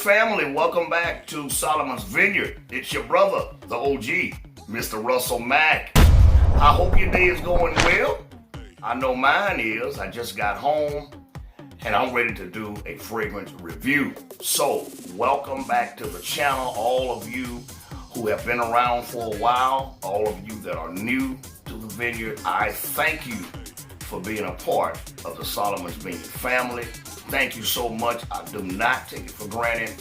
family, welcome back to Solomon's Vineyard. It's your brother, the OG, Mr. Russell Mack. I hope your day is going well. I know mine is. I just got home and I'm ready to do a fragrance review. So, welcome back to the channel, all of you who have been around for a while, all of you that are new to the vineyard. I thank you for being a part of the Solomon's Vineyard family. Thank you so much. I do not take it for granted.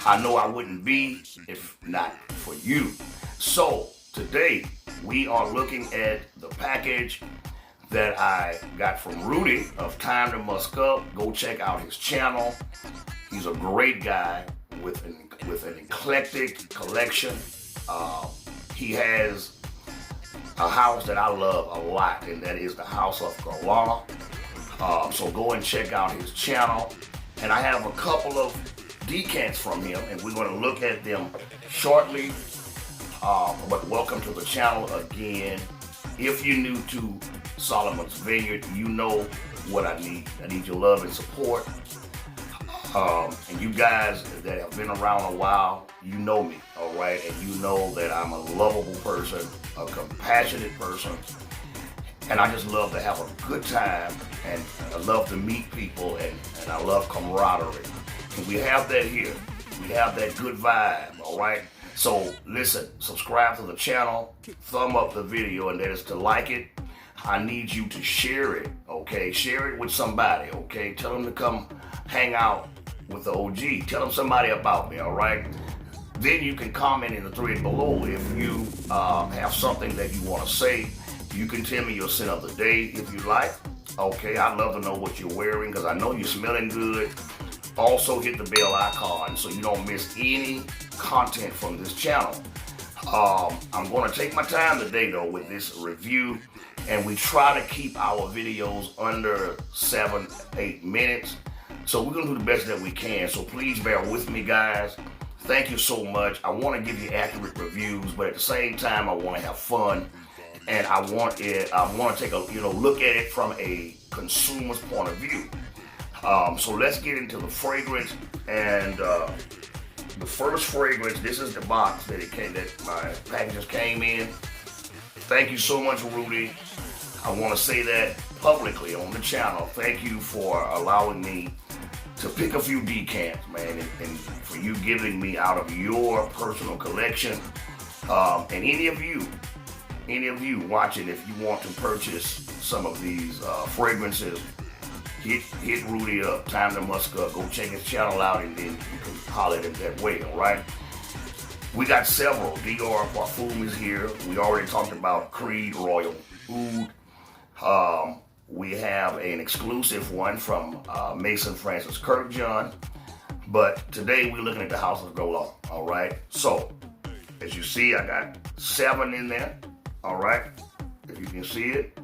I know I wouldn't be if not for you. So today we are looking at the package that I got from Rudy of Time to Musk Up. Go check out his channel. He's a great guy with an eclectic collection. He has a house that I love a lot, and that is the house of guerlain. So go and check out his channel. And I have a couple of decants from him, and we're going to look at them shortly. But welcome to the channel again. If you're new to Solomon's Vineyard, you know what I need. I need your love and support. And you guys that have been around a while, you know me, all right? And you know that I'm a lovable person, a compassionate person, and I just love to have a good time, and I love to meet people, and I love camaraderie. And we have that here. We have that good vibe, all right? So listen, subscribe to the channel, thumb up the video, and that is to like it. I need you to share it, okay? Share it with somebody, okay? Tell them to come hang out with the OG. Tell them somebody about me, all right? Then you can comment in the thread below if you have something that you want to say. You can tell me your scent of the day if you like. Okay, I'd love to know what you're wearing because I know you're smelling good. Also hit the bell icon so you don't miss any content from this channel. I'm going to take my time today though with this review, and we try to keep our videos under 7-8 minutes. So we're going to do the best that we can. So please bear with me, guys. Thank you so much. I want to give you accurate reviews, but at the same time I want to have fun. And I want to take a look at it from a consumer's point of view. So let's get into the fragrance. And the first fragrance, this is the box that my packages came in. Thank you so much, Rudy. I want to say that publicly on the channel. Thank you for allowing me to pick a few decants, man, and for you giving me out of your personal collection. And any of you watching, if you want to purchase some of these fragrances, hit Rudy up, Time to Musk Up. Go check his channel out, and then you can holler at him that way, all right? We got several. Dior Parfum is here. We already talked about Creed Royal Oud. We have an exclusive one from Mason Francis Kirkjohn. But today we're looking at the House of Guerlain, all right? So, as you see, I got 7 in there. All right, if you can see it.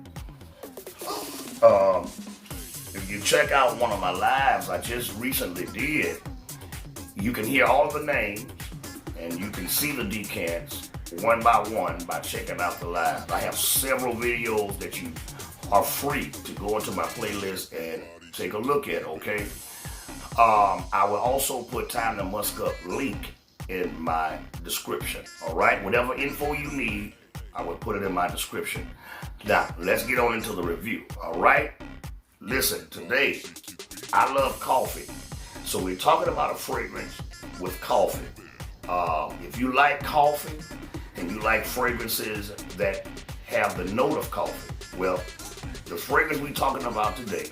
If you check out one of my lives I just recently did, you can hear all the names and you can see the decants one by one by checking out the live. I have several videos that you are free to go into my playlist and take a look at, okay? I will also put Time to Musk Up link in my description, all right? Whatever info you need, I will put it in my description. Now, let's get on into the review, all right? Listen, today, I love coffee. So we're talking about a fragrance with coffee. If you like coffee and you like fragrances that have the note of coffee, well, the fragrance we're talking about today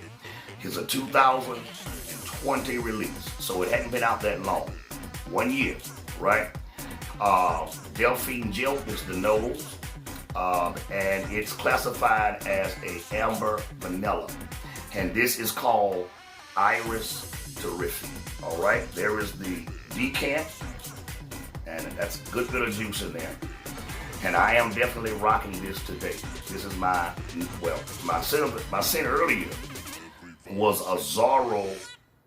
is a 2020 release. So it hadn't been out that long. 1 year, right? Delphine Gel is the nose. And it's classified as a amber vanilla, and this is called Iris Torrefie. All right, there is the decant, and that's a good bit of juice in there. And I am definitely rocking this today. This is my scent earlier was a Zorro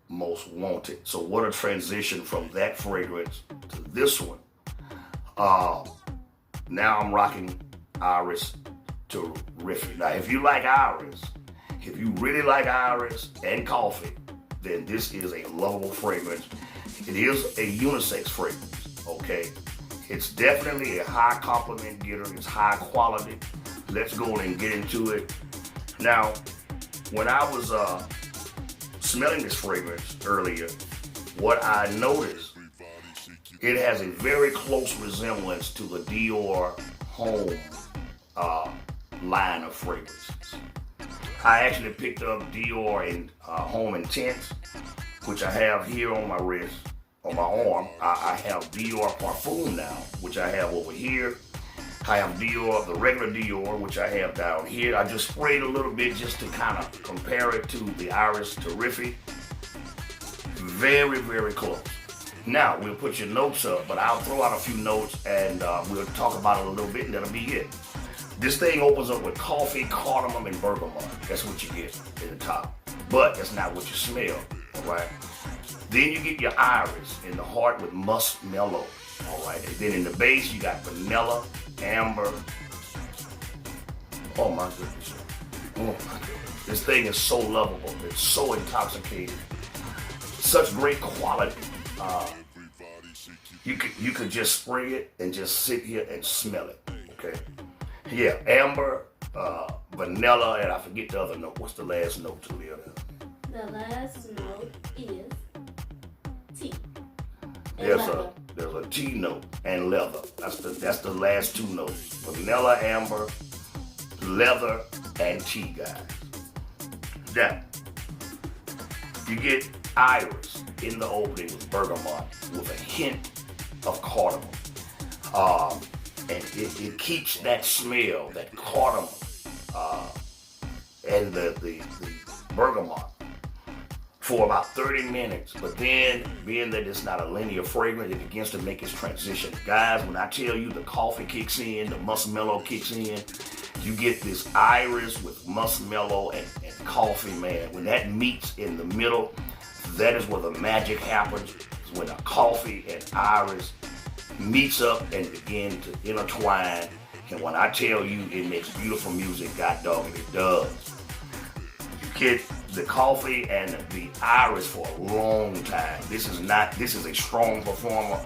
Most Wanted. So what a transition from that fragrance to this one. Now I'm rocking Iris Torrefie. Now, if you like Iris, if you really like Iris and coffee, then this is a lovable fragrance. It is a unisex fragrance, okay? It's definitely a high compliment getter. It's high quality. Let's go and get into it. Now, when I was smelling this fragrance earlier, what I noticed, it has a very close resemblance to the Dior Home line of fragrances. I actually picked up Dior and Home Intense, which I have here on my wrist, on my arm. I have Dior Parfum now, which I have over here. I have Dior, the regular Dior, which I have down here. I just sprayed a little bit just to kind of compare it to the Iris Torrefie. Very, very close. Now, we'll put your notes up, but I'll throw out a few notes and we'll talk about it a little bit and that'll be it. This thing opens up with coffee, cardamom, and bergamot. That's what you get in the top. But that's not what you smell, all right? Then you get your iris in the heart with muskmellow, all right? And then in the base, you got vanilla, amber. Oh my goodness. Oh my goodness. This thing is so lovable. It's so intoxicating. Such great quality. You could just spray it and just sit here and smell it, okay? Yeah, amber, vanilla, and I forget the other note. What's the last note to Leah? The last note is tea. There's a tea note and leather. That's the last two notes. Vanilla, amber, leather, and tea, guys. Now, you get iris in the opening with bergamot with a hint of cardamom. And it keeps that smell, that cardamom, and the bergamot for about 30 minutes. But then, being that it's not a linear fragrance, it begins to make its transition. Guys, when I tell you the coffee kicks in, the muskmellow kicks in, you get this iris with muskmellow and coffee, man. When that meets in the middle, that is where the magic happens. It's when the coffee and iris meets up and begin to intertwine. And when I tell you it makes beautiful music, god dog it does. You get the coffee and the iris for a long time. This is a strong performer.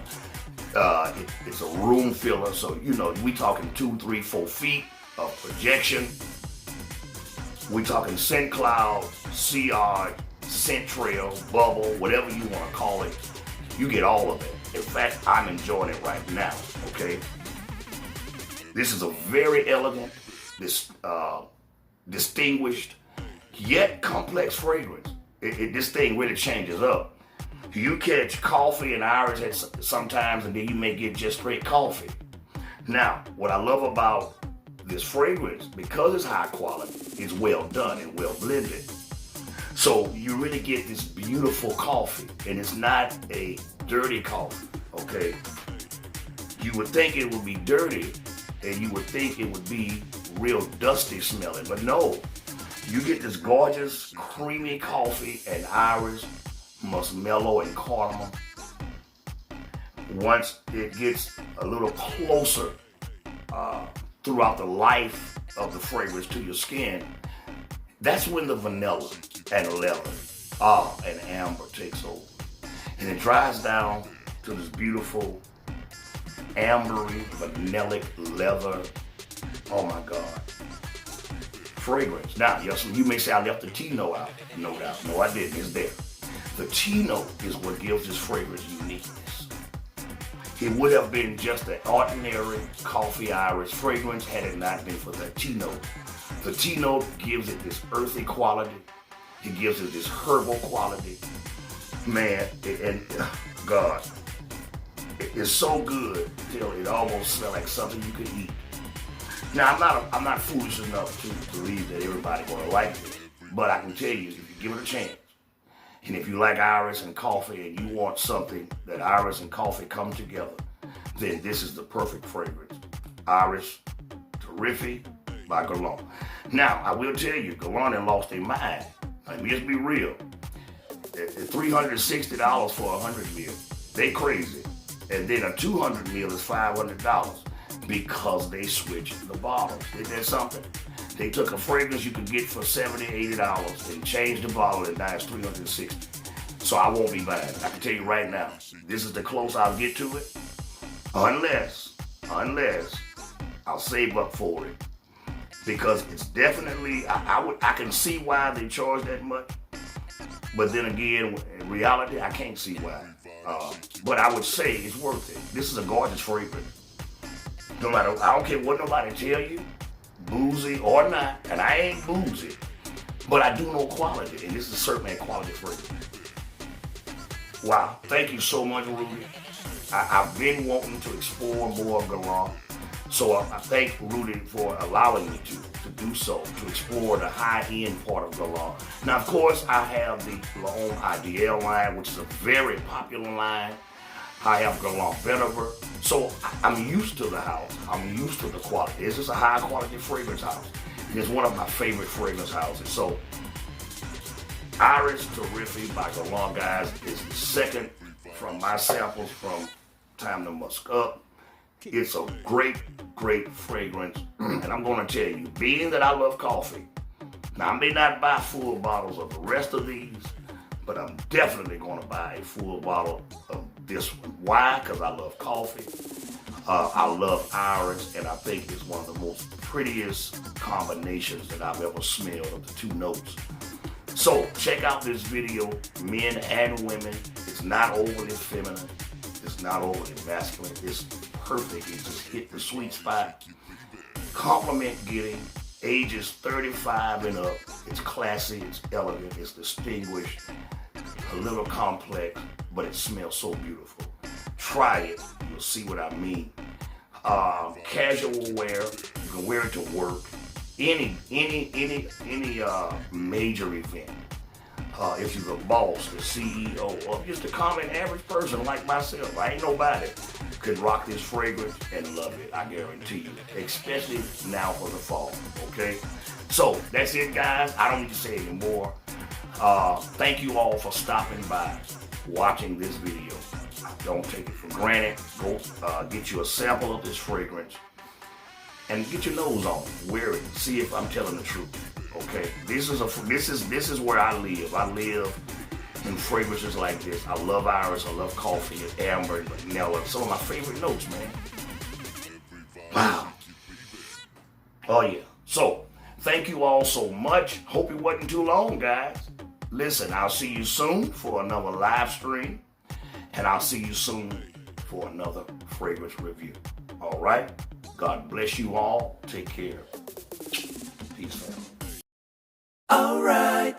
It's a room filler, so you know we talking 2, 3, 4 feet of projection. We talking scent cloud, sea yard, scent trail, bubble, whatever you want to call it. You get all of it. In fact, I'm enjoying it right now, okay? This is a very elegant, distinguished, yet complex fragrance. This thing really changes up. You catch coffee and iris sometimes, and then you may get just straight coffee. Now, what I love about this fragrance, because it's high quality, it's well done and well blended. So you really get this beautiful coffee, and it's not a dirty coffee, okay? You would think it would be dirty, and you would think it would be real dusty smelling, but no. You get this gorgeous, creamy coffee and iris, muskmellow and cardamom. Once it gets a little closer throughout the life of the fragrance to your skin, that's when the vanilla and leather and amber takes over. And it dries down to this beautiful ambery, vanillic leather. Oh my God. Fragrance. Now, you may say I left the tea note out. No doubt. No, I didn't. It's there. The tea note is what gives this fragrance uniqueness. It would have been just an ordinary coffee iris fragrance had it not been for the tea note. The tea note gives it this earthy quality. It gives it this herbal quality. Man, God, it's so good till it almost smells like something you could eat. Now, I'm not foolish enough to believe that everybody gonna like it, but I can tell you, if you give it a chance, and if you like iris and coffee and you want something that iris and coffee come together, then this is the perfect fragrance. Iris Torrefie by Guerlain. Now, I will tell you, Guerlain lost their mind. Let me just be real. At $360 for 100 mil, they crazy. And then a 200 mil is $500 because they switched the bottles. Isn't that something? They took a fragrance you could get for $70, $80 and changed the bottle, and now it's $360. So I won't be buying it. I can tell you right now, this is the close I'll get to it. Unless I'll save up for it. Because it's definitely, I can see why they charge that much. But then again, in reality, I can't see why. But I would say it's worth it. This is a gorgeous fragrance. No matter, I don't care what nobody tell you, boozy or not, and I ain't boozy, but I do know quality, and this is certainly a quality fragrance. Wow, thank you so much, Rudy. I've been wanting to explore more of guerlain, so I thank Rudy for allowing me to do so, to explore the high-end part of guerlain. Now, of course, I have the L'Homme Ideal line, which is a very popular line. I have guerlain vetiver, so I'm used to the house. I'm used to the quality. This is a high-quality fragrance house. It's one of my favorite fragrance houses. So, Iris Torrefie by Guerlain, guys, is the second from my samples from Time to Musk Up. It's a great, great fragrance. And I'm going to tell you, being that I love coffee, now I may not buy full bottles of the rest of these, but I'm definitely going to buy a full bottle of this one. Why? Because I love coffee. I love Iris, and I think it's one of the most prettiest combinations that I've ever smelled of the two notes. So check out this video, men and women. It's not overly feminine. It's not overly masculine. It's perfect. It just hit the sweet spot. Compliment getting. Ages 35 and up. It's classy, it's elegant, it's distinguished, a little complex, but it smells so beautiful. Try it, you'll see what I mean. Casual wear, you can wear it to work. Any major event. If you're the boss, the CEO, or just a common average person like myself, I ain't nobody, could rock this fragrance and love it, I guarantee you. Especially now for the fall, okay? So, that's it, guys. I don't need to say anymore. Thank you all for stopping by, watching this video. Don't take it for granted. Go get you a sample of this fragrance and get your nose on it. Wear it. See if I'm telling the truth. Okay, this is where I live. I live in fragrances like this. I love Iris, I love coffee, and amber, and vanilla. Some of my favorite notes, man. Wow. Oh yeah. So, thank you all so much. Hope it wasn't too long, guys. Listen, I'll see you soon for another live stream, and I'll see you soon for another fragrance review. All right? God bless you all. Take care. Peace, family. All right.